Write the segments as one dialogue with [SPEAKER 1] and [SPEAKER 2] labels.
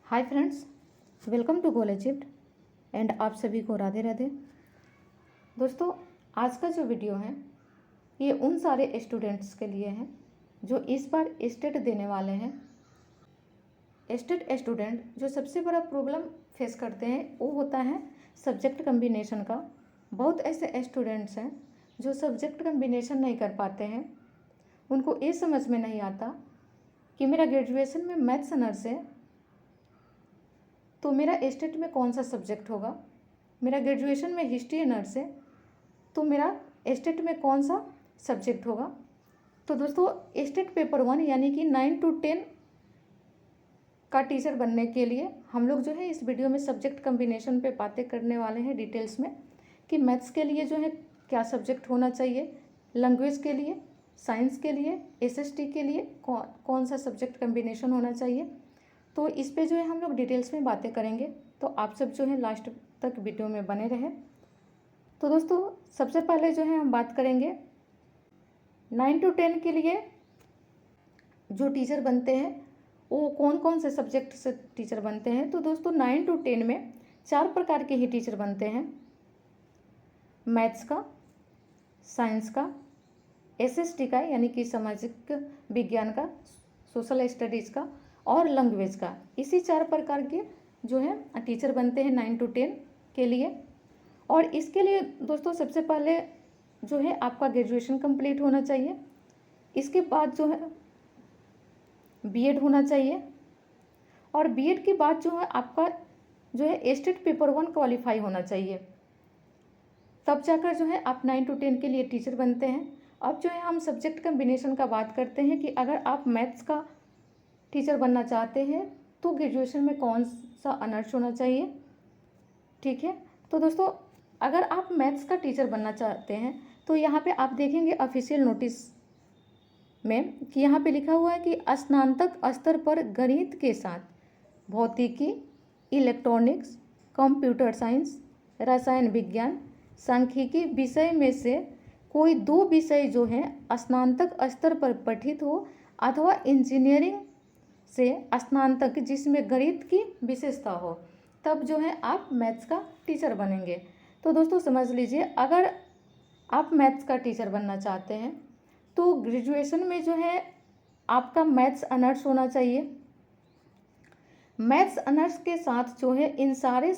[SPEAKER 1] Hi friends, welcome to goal achieved and आप सभी को राधे राधे। दोस्तों, आज का जो वीडियो है ये उन सारे स्टूडेंट्स के लिए है जो इस बार स्टेट देने वाले हैं। स्टेट स्टूडेंट जो सबसे बड़ा प्रॉब्लम फेस करते हैं वो होता है सब्जेक्ट कम्बिनेशन का। बहुत ऐसे स्टूडेंट्स हैं जो सब्जेक्ट कम्बिनेशन नहीं कर पाते हैं। उनको ये समझ में नहीं आता कि मेरा ग्रेजुएशन में मैथ्स ऑनर्स है तो मेरा स्टेट में कौन सा सब्जेक्ट होगा। मेरा ग्रेजुएशन में हिस्ट्री ऑनर्स है तो मेरा स्टेट में कौन सा सब्जेक्ट होगा। तो दोस्तों, स्टेट पेपर 1 यानी कि 9 to 10 का टीचर बनने के लिए हम लोग जो है इस वीडियो में सब्जेक्ट कम्बिनेशन पे बातें करने वाले हैं डिटेल्स में कि मैथ्स के लिए जो है क्या सब्जेक्ट होना चाहिए, लैंग्वेज के लिए, साइंस के लिए, एसएसटी के लिए कौन सा सब्जेक्ट कम्बिनेशन होना चाहिए। तो इस पे जो है हम लोग डिटेल्स में बातें करेंगे, तो आप सब जो है लास्ट तक वीडियो में बने रहें। तो दोस्तों, सबसे पहले जो है हम बात करेंगे 9 to 10 के लिए जो टीचर बनते हैं वो कौन कौन से सब्जेक्ट से टीचर बनते हैं। तो दोस्तों, 9 to 10 में 4 प्रकार के ही टीचर बनते हैं। मैथ्स का, साइंस का, एसएसटी का यानी कि सामाजिक विज्ञान का, सोशल स्टडीज़ का और लैंग्वेज का। इसी 4 प्रकार के जो है टीचर बनते हैं 9 to 10 के लिए। और इसके लिए दोस्तों सबसे पहले जो है आपका ग्रेजुएशन कंप्लीट होना चाहिए। इसके बाद जो है बीएड होना चाहिए और बीएड के बाद जो है आपका जो है स्टेट पेपर 1 क्वालिफाई होना चाहिए। तब जाकर जो है आप 9 to 10 के लिए टीचर बनते हैं। अब जो है हम सब्जेक्ट कम्बिनेशन का बात करते हैं कि अगर आप मैथ्स का टीचर बनना चाहते हैं तो ग्रेजुएशन में कौन सा ऑनर्स होना चाहिए। ठीक है, तो दोस्तों अगर आप मैथ्स का टीचर बनना चाहते हैं तो यहाँ पे आप देखेंगे ऑफिशियल नोटिस में कि यहाँ पे लिखा हुआ है कि स्नातक स्तर पर गणित के साथ भौतिकी, इलेक्ट्रॉनिक्स, कंप्यूटर साइंस, रसायन विज्ञान, सांख्यिकी विषय में से कोई 2 विषय जो हैं स्नातक स्तर पर पठित हो अथवा इंजीनियरिंग से स्नातक जिसमें गणित की विशेषता हो, तब जो है आप मैथ्स का टीचर बनेंगे। तो दोस्तों समझ लीजिए, अगर आप मैथ्स का टीचर बनना चाहते हैं तो ग्रेजुएशन में जो है आपका मैथ्स ऑनर्स होना चाहिए। मैथ्स ऑनर्स के साथ जो है इन सारे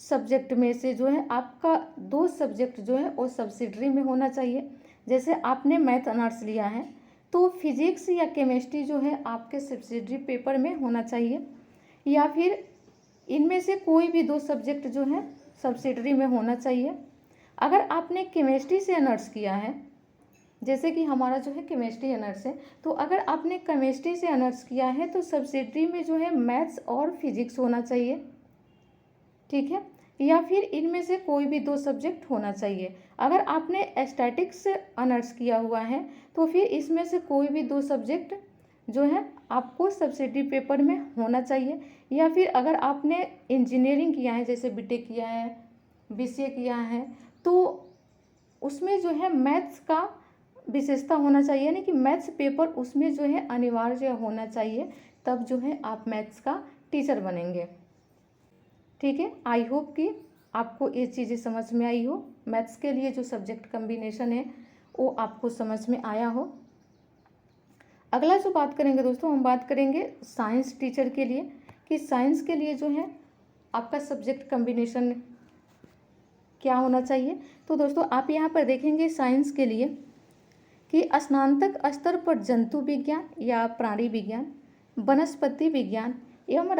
[SPEAKER 1] सब्जेक्ट में से जो है आपका 2 सब्जेक्ट जो है वो सब्सिडरी में होना चाहिए। जैसे आपने मैथ ऑनर्स लिया है तो फिजिक्स या केमिस्ट्री जो है आपके सब्सिडरी पेपर में होना चाहिए, या फिर इनमें से कोई भी 2 सब्जेक्ट जो है सब्सिडरी में होना चाहिए। अगर आपने केमिस्ट्री से ऑनर्स किया है, जैसे कि हमारा जो है केमिस्ट्री ऑनर्स है, तो अगर आपने केमिस्ट्री से ऑनर्स किया है तो सब्सिडरी में जो है मैथ्स और फिजिक्स होना चाहिए। ठीक है, या फिर इनमें से कोई भी 2 सब्जेक्ट होना चाहिए। अगर आपने स्टैटिक्स से ऑनर्स किया हुआ है तो फिर इसमें से कोई भी 2 सब्जेक्ट जो है आपको सब्सिडरी पेपर में होना चाहिए। या फिर अगर आपने इंजीनियरिंग किया है, जैसे बीटेक किया है, बीसीए किया है, तो उसमें जो है मैथ्स का विशेषता होना चाहिए, यानी कि मैथ्स पेपर उसमें जो है अनिवार्य होना चाहिए, तब जो है आप मैथ्स का टीचर बनेंगे। ठीक है, आई होप कि आपको ये चीज़ें समझ में आई हो। मैथ्स के लिए जो सब्जेक्ट कम्बिनेशन है वो आपको समझ में आया हो। अगला जो बात करेंगे दोस्तों, हम बात करेंगे साइंस टीचर के लिए कि साइंस के लिए जो है आपका सब्जेक्ट कम्बिनेशन क्या होना चाहिए। तो दोस्तों आप यहाँ पर देखेंगे साइंस के लिए कि स्नातक स्तर पर जंतु विज्ञान या प्राणी विज्ञान, वनस्पति विज्ञान एवं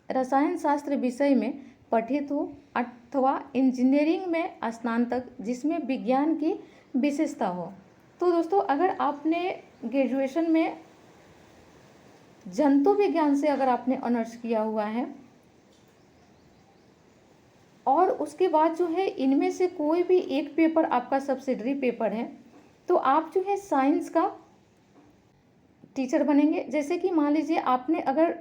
[SPEAKER 1] रसायन शास्त्र विषय में पठित हो अथवा इंजीनियरिंग में स्नातक जिसमें विज्ञान की विशेषता हो। तो दोस्तों अगर आपने ग्रेजुएशन में जंतु विज्ञान से अगर आपने ऑनर्स किया हुआ है और उसके बाद जो है इनमें से कोई भी एक पेपर आपका सब्सिडरी पेपर है, तो आप जो है साइंस का टीचर बनेंगे। जैसे कि मान लीजिए आपने अगर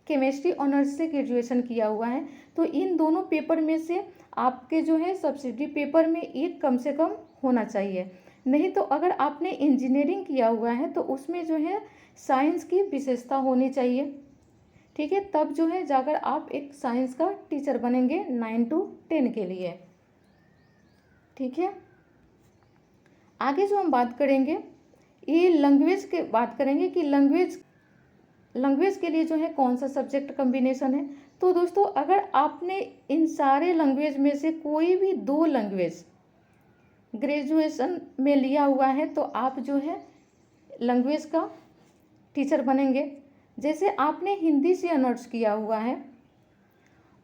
[SPEAKER 1] केमिस्ट्री ऑनर्स से ग्रेजुएशन किया हुआ है तो इन दोनों पेपर में से आपके जो है सब्सिडरी पेपर में एक कम से कम होना चाहिए। नहीं तो अगर आपने इंजीनियरिंग किया हुआ है तो उसमें जो है साइंस की विशेषता होनी चाहिए। ठीक है, तब जो है जाकर आप एक साइंस का टीचर बनेंगे 9 to 10 के लिए। ठीक है, आगे जो हम बात करेंगे ये लैंग्वेज के बात करेंगे कि लैंग्वेज के लिए जो है कौन सा सब्जेक्ट कम्बिनेशन है। तो दोस्तों अगर आपने इन सारे लैंग्वेज में से कोई भी 2 लैंग्वेज ग्रेजुएशन में लिया हुआ है तो आप जो है लैंग्वेज का टीचर बनेंगे। जैसे आपने हिंदी से ऑनर्स किया हुआ है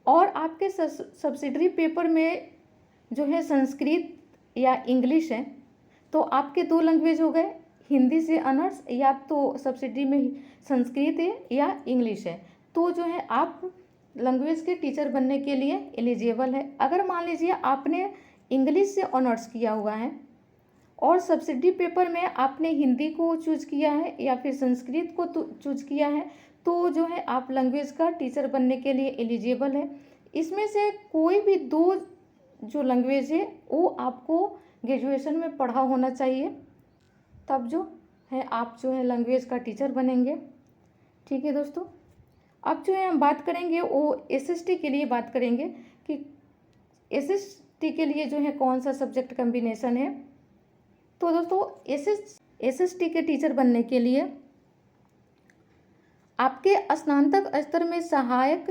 [SPEAKER 1] और आपके सब्सिडरी पेपर में जो है संस्कृत या इंग्लिश है, तो आपके 2 लैंग्वेज हो गए, हिंदी से ऑनर्स या तो सब्सिडरी में संस्कृत है या इंग्लिश है, तो जो है आप लैंग्वेज के टीचर बनने के लिए एलिजिबल है। अगर मान लीजिए आपने इंग्लिश से ऑनर्स किया हुआ है और सब्सिडरी पेपर में आपने हिंदी को चूज किया है या फिर संस्कृत को चूज किया है, तो जो है आप लैंग्वेज का टीचर बनने के लिए एलिजिबल है। इसमें से कोई भी 2 जो लैंग्वेज है वो आपको ग्रेजुएशन में पढ़ा होना चाहिए, तब जो है आप जो है लैंग्वेज का टीचर बनेंगे। ठीक है दोस्तों, अब जो है हम बात करेंगे वो एसएसटी के लिए बात करेंगे कि एसएसटी के लिए जो है कौन सा सब्जेक्ट कम्बिनेशन है। तो दोस्तों एसएसटी के टीचर बनने के लिए आपके स्नातक स्तर में सहायक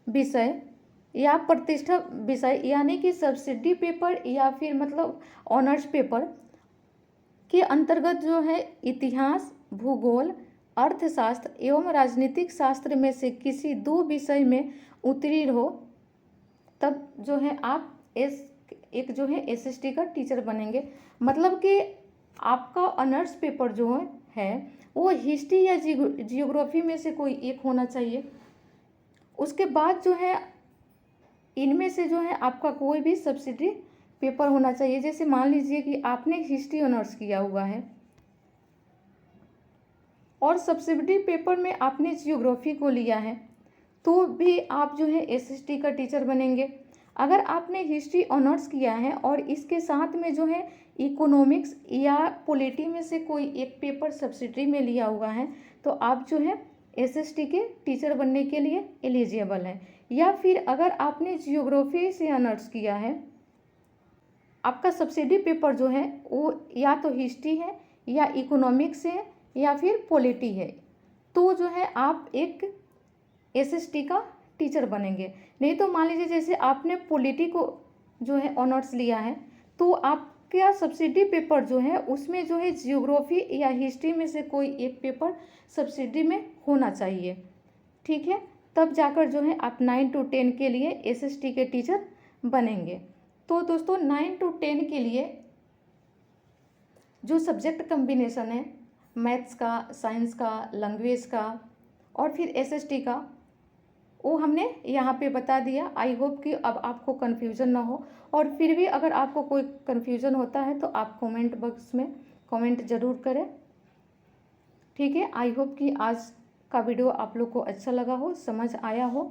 [SPEAKER 1] विषय या प्रतिष्ठा विषय यानी कि सब्सिडी पेपर या फिर मतलब ऑनर्स पेपर के अंतर्गत जो है इतिहास, भूगोल, अर्थशास्त्र एवं राजनीतिक शास्त्र में से किसी 2 विषय में उत्तीर्ण हो, तब जो है आप एक जो है एसएसटी का टीचर बनेंगे। मतलब कि आपका ऑनर्स पेपर जो है वो हिस्ट्री या जियोग्राफी में से कोई एक होना चाहिए। उसके बाद जो है इनमें से जो है आपका कोई भी सब्सिडी पेपर होना चाहिए। जैसे मान लीजिए कि आपने हिस्ट्री ऑनर्स किया हुआ है और सब्सिडी पेपर में आपने जियोग्राफी को लिया है, तो भी आप जो है एसएसटी का टीचर बनेंगे। अगर आपने हिस्ट्री ऑनर्स किया है और इसके साथ में जो है इकोनॉमिक्स या पॉलिटी में से कोई एक पेपर सब्सिडी में लिया हुआ है, तो आप जो है एसएसटी के टीचर बनने के लिए एलिजिबल हैं। या फिर अगर आपने जियोग्राफी से ऑनर्स किया है, आपका सब्सिडी पेपर जो है वो या तो हिस्ट्री है या इकोनॉमिक्स है या फिर पॉलिटी है, तो जो है आप एक एसएसटी का टीचर बनेंगे। नहीं तो मान लीजिए जैसे आपने पॉलिटी को जो है ऑनर्स लिया है, तो आपका सब्सिडी पेपर जो है उसमें जो है जियोग्राफी या हिस्ट्री में से कोई एक पेपर सब्सिडी में होना चाहिए। ठीक है, तब जाकर जो है आप 9 to 10 के लिए एसएसटी के टीचर बनेंगे। तो दोस्तों 9 to 10 के लिए जो सब्जेक्ट कम्बिनेशन है मैथ्स का, साइंस का, लैंग्वेज का और फिर एसएसटी का, वो हमने यहाँ पे बता दिया। आई होप कि अब आपको कन्फ्यूज़न ना हो, और फिर भी अगर आपको कोई कन्फ्यूज़न होता है तो आप कमेंट बॉक्स में कमेंट ज़रूर करें। ठीक है, आई होप कि आज का वीडियो आप लोग को अच्छा लगा हो, समझ आया हो।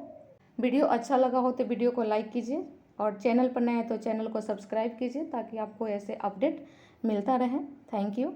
[SPEAKER 1] वीडियो अच्छा लगा हो तो वीडियो को लाइक कीजिए और चैनल पर नए हैं तो चैनल को सब्सक्राइब कीजिए ताकि आपको ऐसे अपडेट मिलता रहे। Thank you.